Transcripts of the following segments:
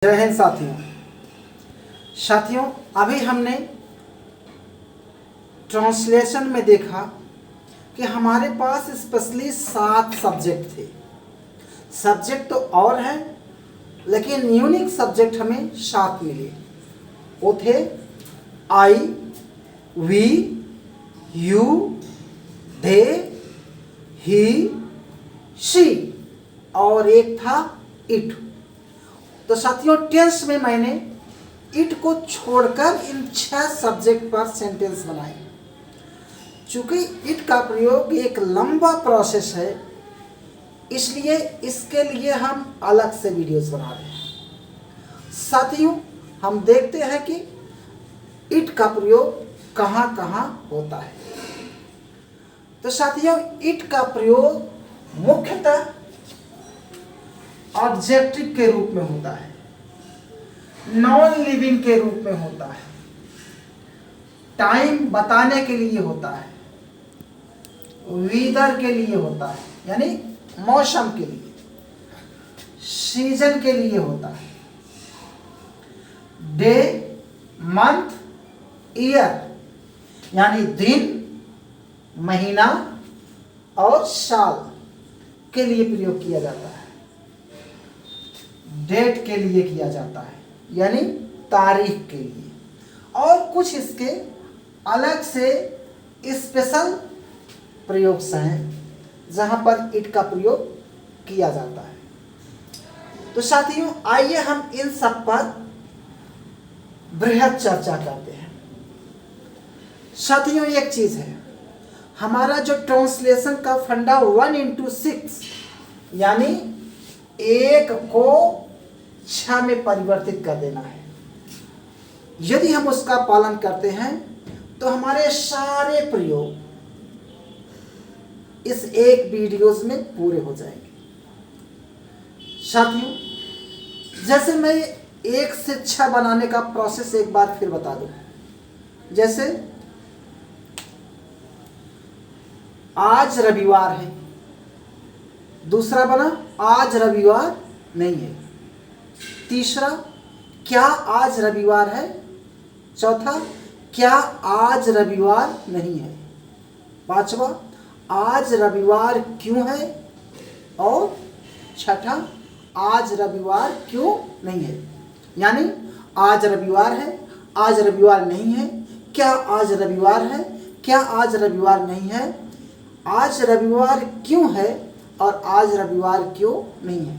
जय हिंद साथियों, अभी हमने ट्रांसलेशन में देखा कि हमारे पास स्पेशली 7 सब्जेक्ट थे। सब्जेक्ट तो और हैं, लेकिन यूनिक सब्जेक्ट हमें 7 मिले। वो थे I, we, you, they, he, she और एक था इट। तो साथियों, टेंस में मैंने इट को छोड़कर इन 6 सब्जेक्ट पर सेंटेंस बनाए। चूंकि इट का प्रयोग एक लंबा प्रोसेस है, इसलिए इसके लिए हम अलग से वीडियोस बना रहे हैं। साथियों, हम देखते हैं कि इट का प्रयोग कहाँ कहाँ होता है। तो साथियों, इट का प्रयोग मुख्यतः ऑब्जेक्टिव के रूप में होता है, नॉन लिविंग के रूप में होता है, टाइम बताने के लिए होता है, वेदर के लिए होता है यानी मौसम के लिए, सीजन के लिए होता है, डे, मंथ, ईयर यानी दिन, महीना और साल के लिए प्रयोग किया जाता है। डेट के लिए किया जाता है यानी तारीख के लिए, और कुछ इसके अलग से स्पेशल प्रयोग हैं जहां पर इट का प्रयोग किया जाता है। तो साथियों, आइए हम इन सब पर बृहद चर्चा करते हैं। साथियों, एक चीज है, हमारा जो ट्रांसलेशन का फंडा 1:6 यानी 1 को 6 में परिवर्तित कर देना है। यदि हम उसका पालन करते हैं तो हमारे सारे प्रयोग इस एक वीडियोस में पूरे हो जाएंगे। साथियों, जैसे मैं 1 से 6 बनाने का प्रोसेस एक बार फिर बता दूं। जैसे आज रविवार है, दूसरा बना आज रविवार नहीं है, तीसरा क्या आज रविवार है, चौथा क्या आज रविवार नहीं है, पांचवा आज रविवार क्यों है, और छठा आज रविवार क्यों नहीं है। यानी आज रविवार है, आज रविवार नहीं है, क्या आज रविवार है, क्या आज रविवार नहीं है, आज रविवार क्यों है और आज रविवार क्यों नहीं है।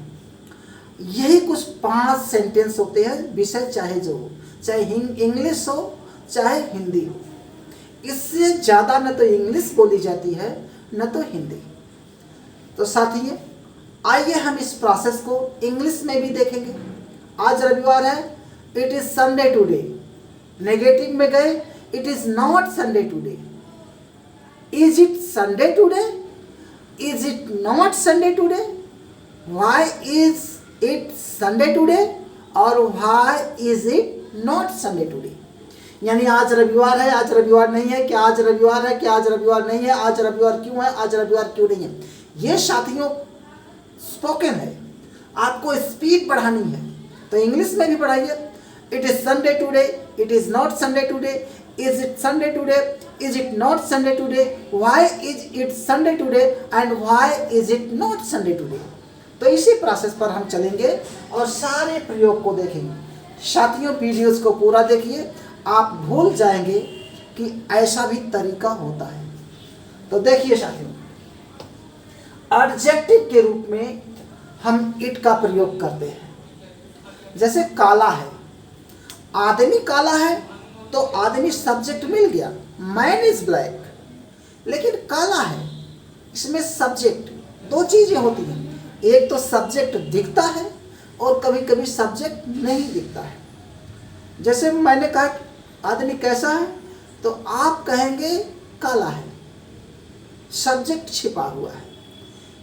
यही कुछ 5 सेंटेंस होते हैं, विषय चाहे जो हो, चाहे इंग्लिश हो चाहे हिंदी हो। इससे ज़्यादा न तो इंग्लिश बोली जाती है न तो हिंदी। तो साथियों, आइए हम इस प्रोसेस को इंग्लिश में भी देखेंगे। आज रविवार है, it is Sunday today. Negative में गए, it is not Sunday today. Is it Sunday today, is it not Sunday today, why is it Sunday today और why is it not Sunday today. यानी आज रविवार है, आज रविवार नहीं है, क्या आज रविवार है, क्या आज रविवार नहीं है, आज रविवार क्यों है, आज रविवार क्यों नहीं है। ये साथियों स्पोकन है, आपको स्पीड बढ़ानी है तो इंग्लिश में भी बढ़ाइए। It is Sunday today, it is not Sunday today, is it Sunday today, is it not Sunday today, why is it Sunday today and why is it not Sunday today. तो इसी process पर हम चलेंगे और सारे प्रयोग को देखेंगे। साथियों, वीडियोस को पूरा देखिए, आप भूल जाएंगे कि ऐसा भी तरीका होता है। तो देखिए साथियों, एडजेक्टिव के रूप में हम इट का प्रयोग करते हैं। जैसे काला है, आदमी काला है तो आदमी सब्जेक्ट मिल गया, मैन इज ब्लैक। लेकिन काला है, इसमें सब्जेक्ट 2 चीजें होती हैं, एक तो सब्जेक्ट दिखता है और कभी कभी सब्जेक्ट नहीं दिखता है। जैसे मैंने कहा आदमी कैसा है, तो आप कहेंगे काला है, सब्जेक्ट छिपा हुआ है।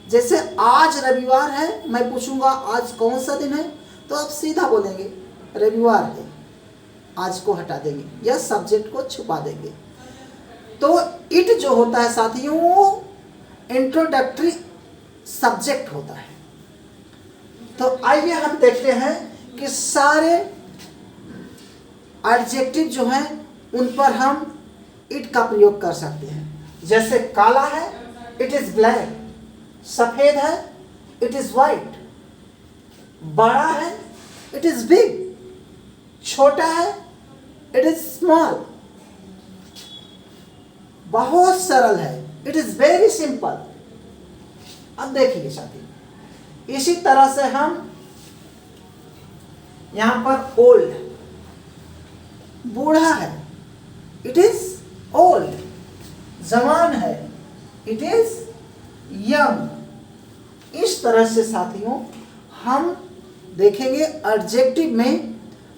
जैसे आज रविवार है, मैं पूछूंगा आज कौन सा दिन है, तो आप सीधा बोलेंगे रविवार है, आज को हटा देंगे या सब्जेक्ट को छुपा देंगे। तो इट जो होता है साथियों, वो इंट्रोडक्टरी सब्जेक्ट होता है। तो आइए हम देखते हैं कि सारे एडजेक्टिव जो हैं उन पर हम इट का प्रयोग कर सकते हैं। जैसे काला है, इट इज ब्लैक। सफेद है, इट इज वाइट। बड़ा है, इट इज बिग। छोटा है, इट इज स्मॉल। बहुत सरल है, इट इज वेरी सिंपल। अब देखिए साथी, इसी तरह से हम यहां पर ओल्ड, बूढ़ा है, इट इज ओल्ड। जवान है, इट इज यंग। इस तरह से साथियों हम देखेंगे एडजेक्टिव में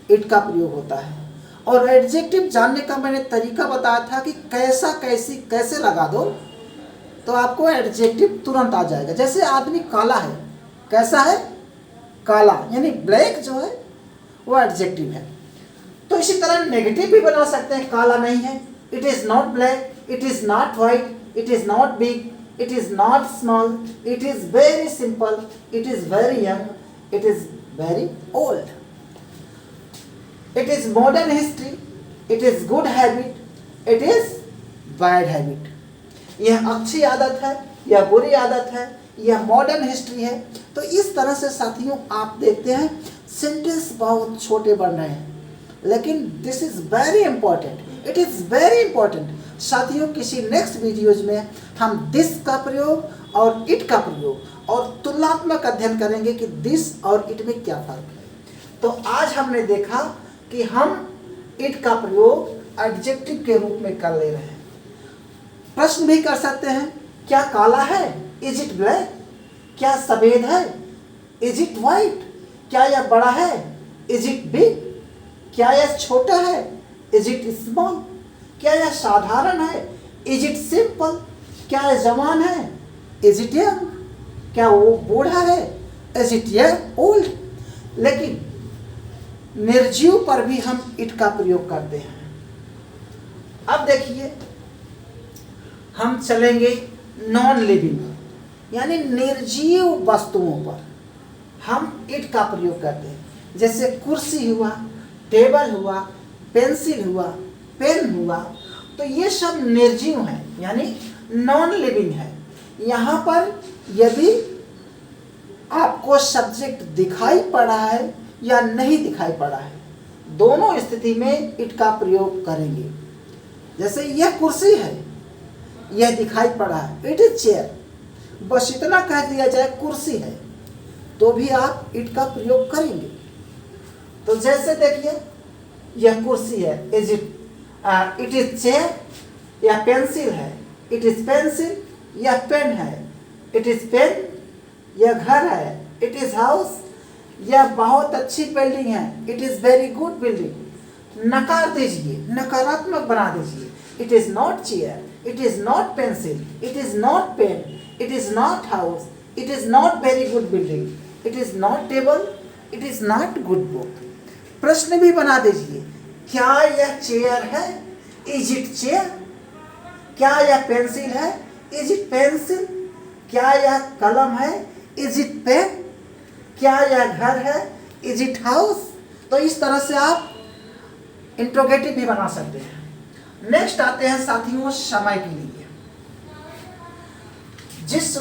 इट का प्रयोग होता है। और एडजेक्टिव जानने का मैंने तरीका बताया था कि कैसे लगा दो तो आपको एडजेक्टिव तुरंत आ जाएगा। जैसे आदमी काला है, कैसा है? काला, यानी ब्लैक जो है वो एडजेक्टिव है। तो इसी तरह नेगेटिव भी बना सकते हैं। काला नहीं है, it is not black, it is not white, it is not big, it is not small, it is very simple, it is very young, it is very old. It is modern history, it is good habit, it is bad habit. यह अच्छी आदत है, यह बुरी आदत है, यह modern history है। तो इस तरह से साथियों आप देखते हैं सेंटेंस बहुत छोटे बन रहे हैं, लेकिन this is very important, it is very important. साथियों किसी नेक्स्ट वीडियोज में हम दिस का प्रयोग और इट का प्रयोग और तुलनात्मक अध्ययन करेंगे कि दिस और इट में क्या फर्क है। तो आज हमने देखा कि हम इट का प्रयोग एडजेक्टिव के रूप में कर ले रहे हैं। प्रश्न भी कर सकते हैं, क्या काला है? Is it black? क्या सफेद है? Is it white? क्या यह बड़ा है? Is it big? क्या यह छोटा है? Is it small? क्या यह साधारण है? Is it simple? क्या यह जवान है? Is it young? क्या वो बूढ़ा है? Is it young old? लेकिन निर्जीव पर भी हम इट का प्रयोग करते हैं। अब देखिए हम चलेंगे नॉन लिविंग यानी निर्जीव वस्तुओं पर हम इट का प्रयोग करते हैं। जैसे कुर्सी हुआ, टेबल हुआ, पेंसिल हुआ, पेन हुआ, तो ये सब निर्जीव हैं यानी नॉन लिविंग है। यहाँ पर यदि आपको सब्जेक्ट दिखाई पड़ा है या नहीं दिखाई पड़ा है, दोनों स्थिति में इट का प्रयोग करेंगे। जैसे यह कुर्सी है, यह दिखाई पड़ा है, इट इज चेयर। बस इतना कह दिया जाए कुर्सी है तो भी आप इट का प्रयोग करेंगे। तो जैसे देखिए यह कुर्सी है, is it it is chair. यह पेंसिल है, इट इज पेंसिल। यह पेन है, इट इज पेन। यह घर है, इट इज हाउस। यह बहुत अच्छी बिल्डिंग है, it is very good building. नकार दीजिए, नकारात्मक बना दीजिए। It is not chair, it is not pencil, it is not pen, it is not house, it is not very good building, it is not table, it is not good book. प्रश्न भी बना दीजिए, क्या यह chair है? Is it chair? क्या यह pencil है? Is it pencil? क्या यह कलम है? Is it pen? क्या यह घर है? Is it house? तो इस तरह से आप इंट्रोगेटिव भी बना सकते हैं। नेक्स्ट आते हैं साथियों समय के लिए। जिस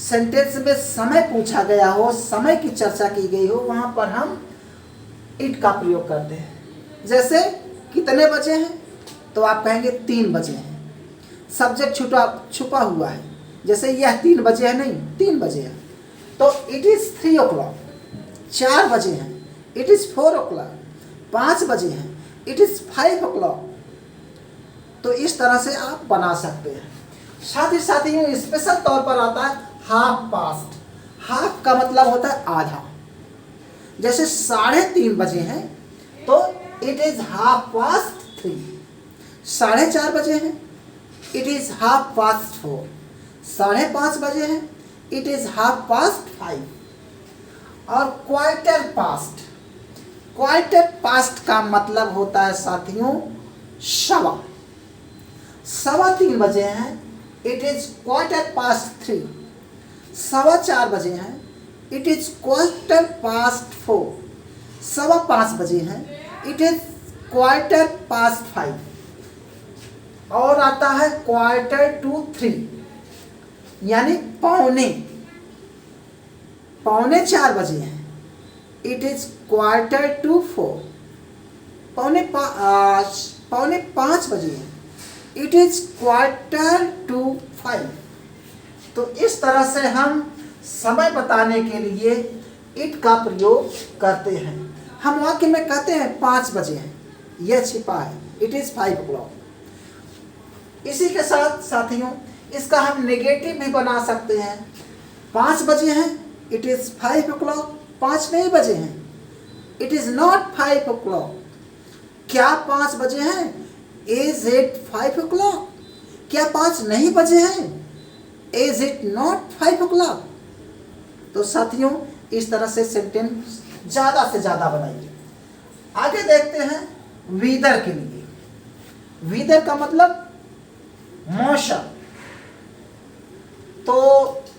सेंटेंस में समय पूछा गया हो, समय की चर्चा की गई हो, वहां पर हम इट का प्रयोग करते हैं। जैसे कितने बजे हैं तो आप कहेंगे 3 बजे हैं। सब्जेक्ट छुपा हुआ है, जैसे यह 3 बजे है नहीं, 3 बजे है तो इट इज 3 o'clock। 4 बजे हैं, इट इज 4 o'clock। 5 बजे हैं, इट इज 5 o'clock। तो इस तरह से आप बना सकते हैं। साथ ही साथ ये स्पेशल तौर पर आता है हाफ पास्ट। हाफ का मतलब होता है आधा। जैसे 3:30 बजे हैं तो इट इज हाफ पास्ट 3। 4:30 बजे हैं, इट इज हाफ पास्ट 4। 5:30 बजे हैं, इट इज हाफ पास्ट 5। और क्वार्टर पास्ट, क्वार्टर पास्ट का मतलब होता है साथियों 3:15 बजे हैं, इट इज क्वार्टर पास्ट 3। 4:15 बजे हैं, इट इज क्वार्टर पास्ट 4। 5:15 हैं, इट इज 5:15। और आता है 2:45, यानी 3:45 बजे हैं, इट इज 4:45। 4:45 बजे हैं, इट इज 4:45। तो इस तरह से हम समय बताने के लिए इट का प्रयोग करते हैं। हम वाक्य में कहते हैं 5 बजे हैं, यह छिपा है, इट इज 5 o'clock। इसी के साथ साथियों इसका हम नेगेटिव भी बना सकते हैं। 5 बजे हैं, इट इज 5 o'clock। 5 नहीं बजे हैं, इट इज नॉट 5 o'clock। क्या 5 बजे हैं? Is it 5 o'clock? क्या 5 नहीं बजे हैं? Is it not 5 o'clock? तो साथियों इस तरह से सेंटेंस ज़्यादा से ज़्यादा बनाइए। आगे देखते हैं वेदर के लिए। वेदर का मतलब मौसम। तो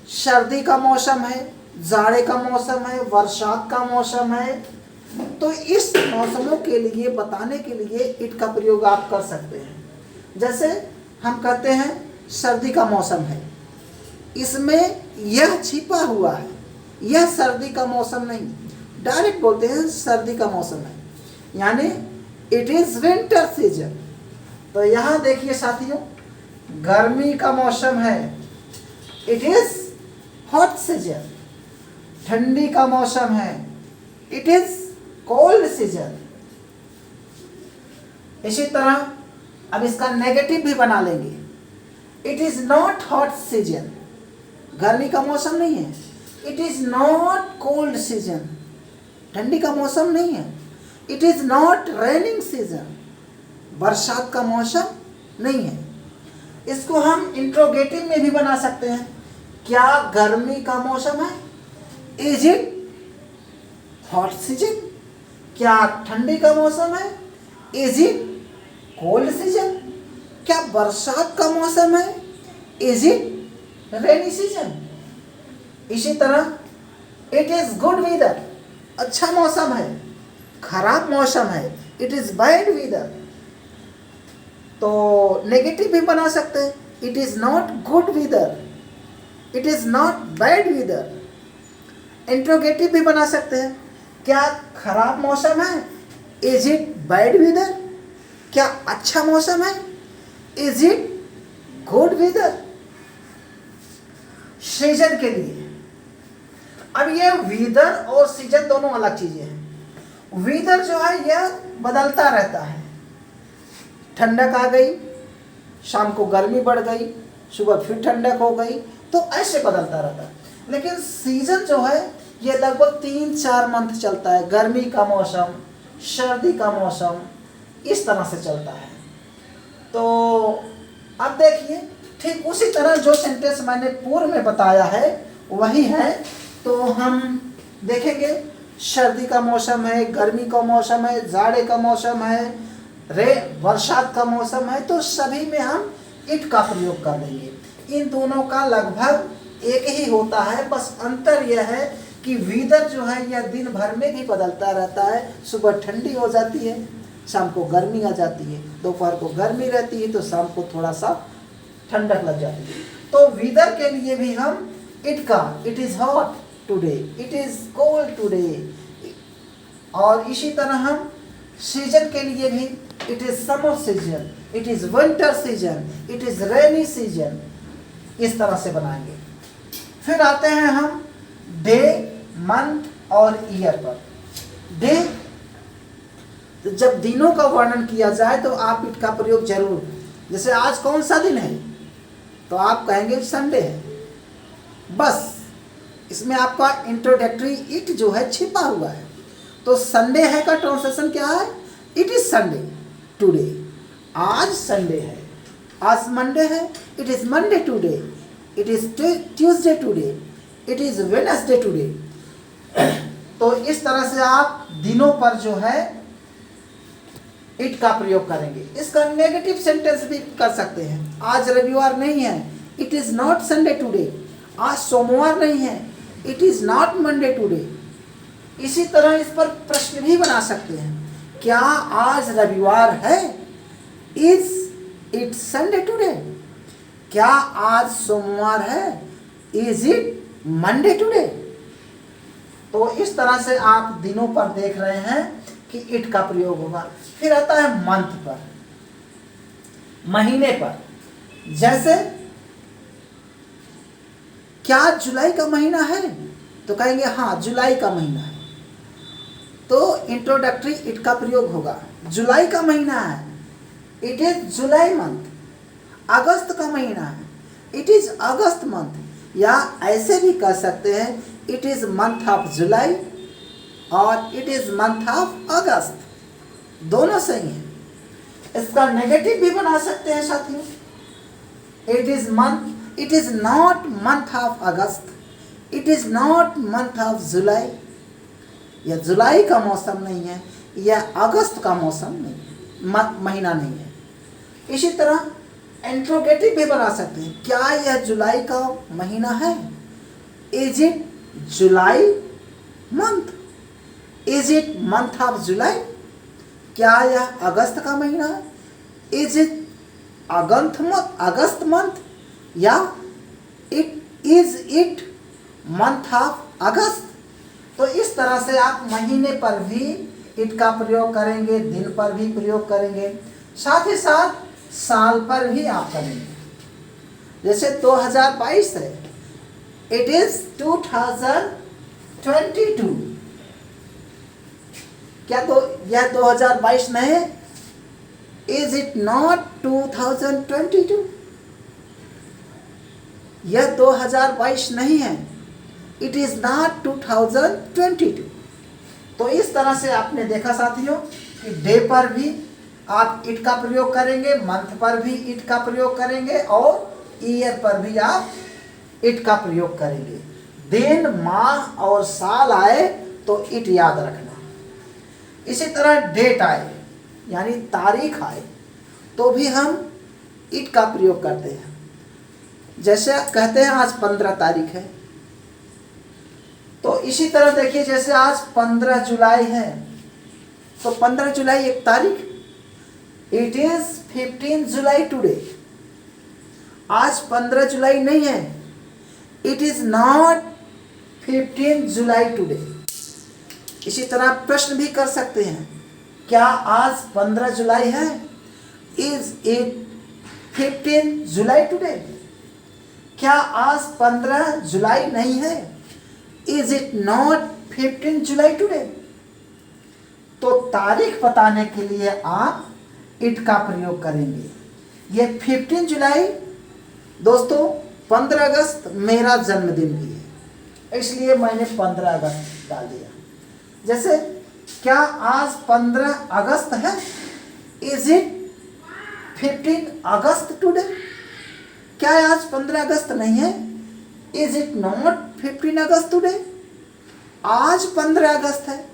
सर्दी का मौसम है, जाड़े का मौसम है, बरसात का मौसम है। तो इस मौसमों के लिए बताने के लिए इट का प्रयोग आप कर सकते हैं। जैसे हम कहते हैं सर्दी का मौसम है, इसमें यह छिपा हुआ है, यह सर्दी का मौसम नहीं, डायरेक्ट बोलते हैं सर्दी का मौसम है, यानी इट इज विंटर सीजन। तो यहाँ देखिए साथियों, गर्मी का मौसम है, इट इज हॉट सीजन। ठंडी का मौसम है, इट इज कोल्ड सीजन। इसी तरह अब इसका नेगेटिव भी बना लेंगे, it is not hot season. गर्मी का मौसम नहीं है, it is not cold season. ठंडी का मौसम नहीं है, it is not raining season. बरसात का मौसम नहीं है। इसको हम इंट्रोगेटिव में भी बना सकते हैं। क्या गर्मी का मौसम है? Is it hot season? क्या ठंडी का मौसम है? Is it cold season? क्या बरसात का मौसम है? Is it rainy season? इसी तरह इट इज गुड वेदर, अच्छा मौसम है, खराब मौसम है, इट इज बैड वेदर। तो नेगेटिव भी बना सकते हैं, it is not good weather, it is not bad weather. Interrogative भी बना सकते हैं, क्या खराब मौसम है? Is it bad weather? क्या अच्छा मौसम है? Is it good weather? Season के लिए, अब ये वेदर और सीजन दोनों अलग चीजें हैं। वेदर जो है यह बदलता रहता है, ठंडक आ गई, शाम को गर्मी बढ़ गई, सुबह फिर ठंडक हो गई, तो ऐसे बदलता रहता है। लेकिन सीजन जो है ये लगभग 3-4 मंथ चलता है। गर्मी का मौसम, सर्दी का मौसम, इस तरह से चलता है। तो अब देखिए ठीक उसी तरह जो सेंटेंस मैंने पूर्व में बताया है वही है। तो हम देखेंगे सर्दी का मौसम है, गर्मी का मौसम है, जाड़े का मौसम है, बरसात का मौसम है, तो सभी में हम इट का प्रयोग कर देंगे। इन दोनों का लगभग एक ही होता है, बस अंतर यह है कि वेदर जो है यह दिन भर में भी बदलता रहता है। सुबह ठंडी हो जाती है, शाम को गर्मी आ जाती है, दोपहर को गर्मी रहती है तो शाम को थोड़ा सा ठंडक लग जाती है। तो वेदर के लिए भी हम इट का, it is hot today, it is cold today, और इसी तरह हम सीजन के लिए भी it is summer season, it is winter season, it is rainy season, इस तरह से बनाएंगे। फिर आते हैं हम डे, मंथ और ईयर पर। डे, तो जब दिनों का वर्णन किया जाए तो आप इट का प्रयोग जरूर, जैसे आज कौन सा दिन है तो आप कहेंगे संडे है, बस इसमें आपका इंट्रोडक्टरी इट जो है छिपा हुआ है। तो संडे है का ट्रांसलेशन क्या है? It is Sunday today. आज संडे है, आज मंडे है, it is Monday today, it is Tuesday today, it is Wednesday today. तो इस तरह से आप दिनों पर जो है इट का प्रयोग करेंगे। इसका नेगेटिव सेंटेंस भी कर सकते हैं। आज रविवार नहीं है, it is not Sunday today. आज सोमवार नहीं है, it is not Monday today. इसी तरह इस पर प्रश्न भी बना सकते हैं, क्या आज रविवार है? Is it Sunday today? क्या आज सोमवार है? Is it Monday today? तो इस तरह से आप दिनों पर देख रहे हैं कि इट का प्रयोग होगा। फिर आता है मंथ पर, महीने पर। जैसे क्या जुलाई का महीना है? तो कहेंगे हाँ जुलाई का महीना है, तो इंट्रोडक्टरी इट का प्रयोग होगा। जुलाई का महीना है, इट इज जुलाई मंथ। अगस्त का महीना है, इट इज अगस्त मंथ। या ऐसे भी कह सकते हैं it is month of July और it is month of August, दोनों सही हैं। इसका नेगेटिव भी बना सकते हैं साथियों, it is month, it is not month of August, it is not month of जुलाई। यह जुलाई का मौसम नहीं है, यह अगस्त का मौसम नहीं है, महीना नहीं है। इसी तरह इंट्रोगेटिव भी बना सकते हैं, क्या यह जुलाई का महीना है? Is it July month? Is it month of जुलाई? क्या यह अगस्त का महीना है? Is it August month? या इट मंथ ऑफ अगस्त? तो इस तरह से आप महीने पर भी इट का प्रयोग करेंगे, दिन पर भी प्रयोग करेंगे, साथ ही साथ साल पर भी आप करेंगे। जैसे 2022 है, इट इज 2022। क्या तो यह 2022 नहीं है? Is it not 2022? यह 2022 नहीं है, इट इज नॉट 2022। तो इस तरह से आपने देखा साथियों कि डे पर भी आप इट का प्रयोग करेंगे, मंथ पर भी इट का प्रयोग करेंगे और ईयर पर भी आप इट का प्रयोग करेंगे। दिन, माह और साल आए तो इट याद रखना। इसी तरह डेट आए यानी तारीख आए तो भी हम इट का प्रयोग करते हैं। जैसे कहते हैं आज 15 तारीख है, तो इसी तरह देखिए जैसे आज 15 जुलाई है, तो 15 जुलाई एक तारीख, इट इज 15 जुलाई टुडे। आज 15 जुलाई नहीं है, it is not 15 July today. इसी तरह प्रश्न भी कर सकते हैं, क्या आज 15 जुलाई है? Is it 15 July today? क्या आज 15 जुलाई नहीं है? Is it not 15 July today? तो तारीख बताने के लिए आप इट का प्रयोग करेंगे। ये 15 जुलाई दोस्तों 15 अगस्त मेरा जन्मदिन भी है, इसलिए मैंने 15 अगस्त डाल दिया। जैसे क्या आज 15 अगस्त है? Is it 15 August today? क्या आज 15 अगस्त नहीं है? Is it not 15 August today? आज 15 अगस्त है,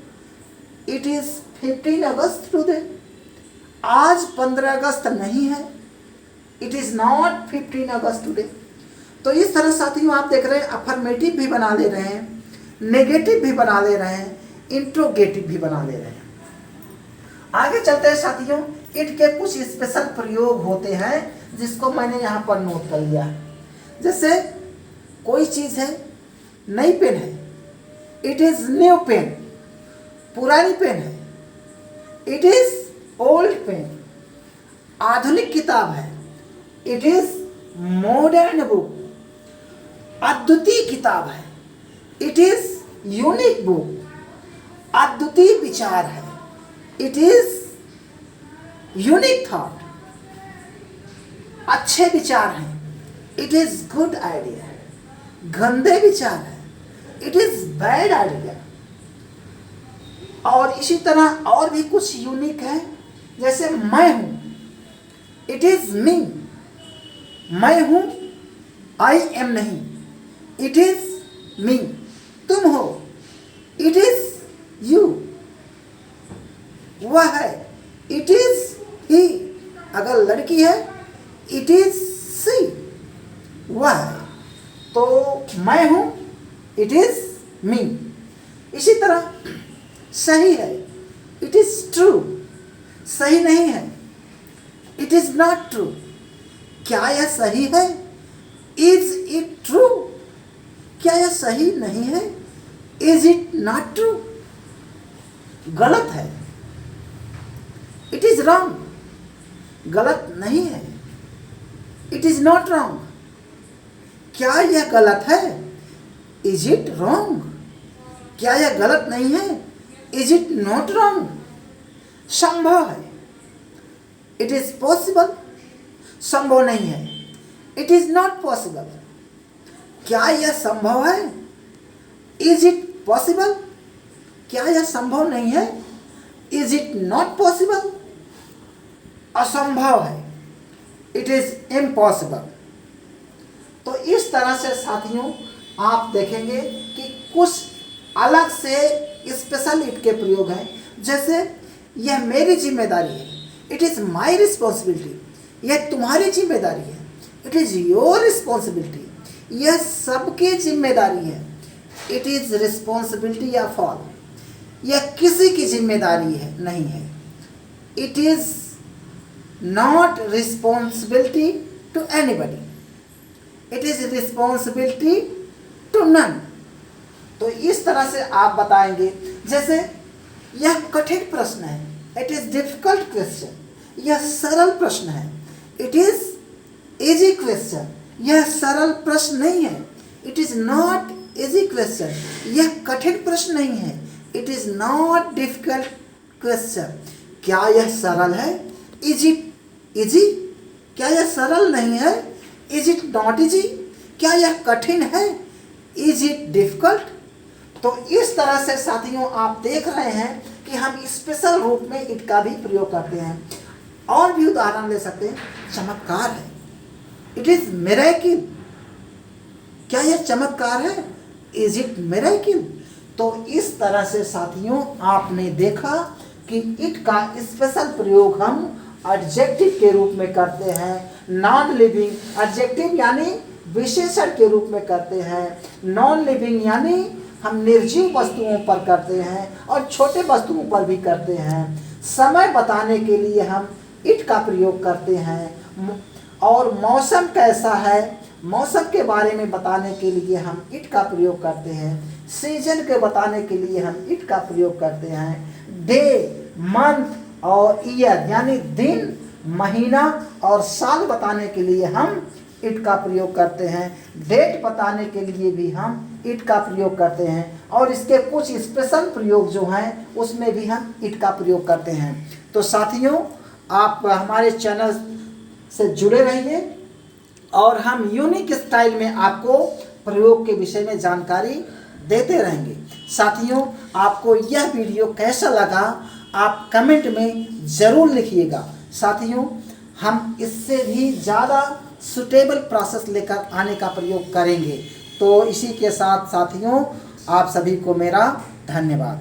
इट इज 15 अगस्त टुडे। आज 15 अगस्त नहीं है, it is not 15 August today. तो इस तरह साथियों आप देख रहे हैं अफर्मेटिव भी बना ले रहे हैं, नेगेटिव भी बना ले रहे हैं, इंट्रोगेटिव भी बना ले रहे हैं। आगे चलते हैं साथियों, इट के कुछ स्पेशल प्रयोग होते हैं जिसको मैंने यहाँ पर नोट कर लिया है। जैसे कोई चीज़ है, नई पेन है, इट इज न्यू पेन। पुरानी पेन है, इट इज ओल्ड पेन। आधुनिक किताब है, इट इज मॉडर्न बुक। अद्वितीय किताब है, इट इज यूनिक बुक। अद्वितीय विचार है, इट इज यूनिक थॉट। अच्छे विचार हैं, इट इज गुड आइडिया। गंदे विचार है, इट इज बैड आइडिया। और इसी तरह और भी कुछ यूनिक है, जैसे मैं हूं, इट इज मी। मैं हूं, आई एम नहीं, इट इज मी। तुम हो, इट इज यू। वह है, इट इज ही। अगर लड़की है, इट इज सी। वह है। तो मैं हूं, इट इज मी। इसी तरह सही है, इट इज ट्रू, सही नहीं है, इट इज नॉट ट्रू, क्या यह सही है, इज इट ट्रू, क्या यह सही नहीं है, इज इट नॉट ट्रू, गलत है, इट इज रॉन्ग, गलत नहीं है, इट इज नॉट रॉन्ग, क्या यह गलत है, इज इट रॉन्ग, क्या यह गलत नहीं है, इज इट नॉट रॉन्ग, संभव है, इट इज पॉसिबल, संभव नहीं है, इट इज नॉट पॉसिबल, क्या यह संभव है, इज इट पॉसिबल, क्या यह संभव नहीं है, इज इट नॉट पॉसिबल, असंभव है, इट इज इम्पॉसिबल। तो इस तरह से साथियों आप देखेंगे कि कुछ अलग से स्पेशल इट के प्रयोग हैं, जैसे यह मेरी जिम्मेदारी है, इट इज़ माई रिस्पॉन्सिबिलिटी, यह तुम्हारी जिम्मेदारी है, इट इज़ योर रिस्पॉन्सिबिलिटी, यह सबकी जिम्मेदारी है, it is responsibility of all, यह किसी की जिम्मेदारी है नहीं है, it is not responsibility to anybody, it is responsibility to none. तो इस तरह से आप बताएंगे, जैसे यह कठिन प्रश्न है, इट इज़ डिफिकल्ट क्वेश्चन, यह सरल प्रश्न है, इट इज़ इजी क्वेश्चन, यह सरल प्रश्न नहीं है, it is not easy question, यह कठिन प्रश्न नहीं है, it is not difficult question, क्या यह सरल है, इज इट इजी, क्या यह सरल नहीं है, इज इट नॉट इजी, क्या यह कठिन है, इज इट डिफिकल्ट। तो इस तरह से साथियों आप देख रहे हैं कि हम स्पेशल रूप में इट का भी प्रयोग करते हैं। और भी उदाहरण ले सकते हैं, चमत्कार है, इट इज मिरेकिल, क्या यह चमत्कार है, इज इट मिरेकिल। तो इस तरह से साथियों आपने देखा कि इट का स्पेशल प्रयोग हम एडजेक्टिव के रूप में करते हैं, नॉन लिविंग एडजेक्टिव यानी विशेषण के रूप में करते हैं, नॉन लिविंग यानी हम निर्जीव वस्तुओं पर करते हैं और छोटे वस्तुओं पर भी करते हैं। समय बताने के लिए हम इट का प्रयोग करते हैं और मौसम कैसा है, मौसम के बारे में बताने के लिए हम इट का प्रयोग करते हैं, सीजन के बताने के लिए हम इट का प्रयोग करते हैं, डे, मंथ और ईयर यानी दिन, महीना और साल बताने के लिए हम इट का प्रयोग करते हैं, डेट बताने के लिए भी हम इट का प्रयोग करते हैं और इसके कुछ स्पेशल प्रयोग जो हैं उसमें भी हम इट का प्रयोग करते हैं। तो साथियों आप हमारे चैनल से जुड़े रहिए और हम यूनिक स्टाइल में आपको प्रयोग के विषय में जानकारी देते रहेंगे। साथियों आपको यह वीडियो कैसा लगा आप कमेंट में ज़रूर लिखिएगा। साथियों हम इससे भी ज़्यादा सुटेबल प्रोसेस लेकर आने का प्रयोग करेंगे। तो इसी के साथ साथियों आप सभी को मेरा धन्यवाद।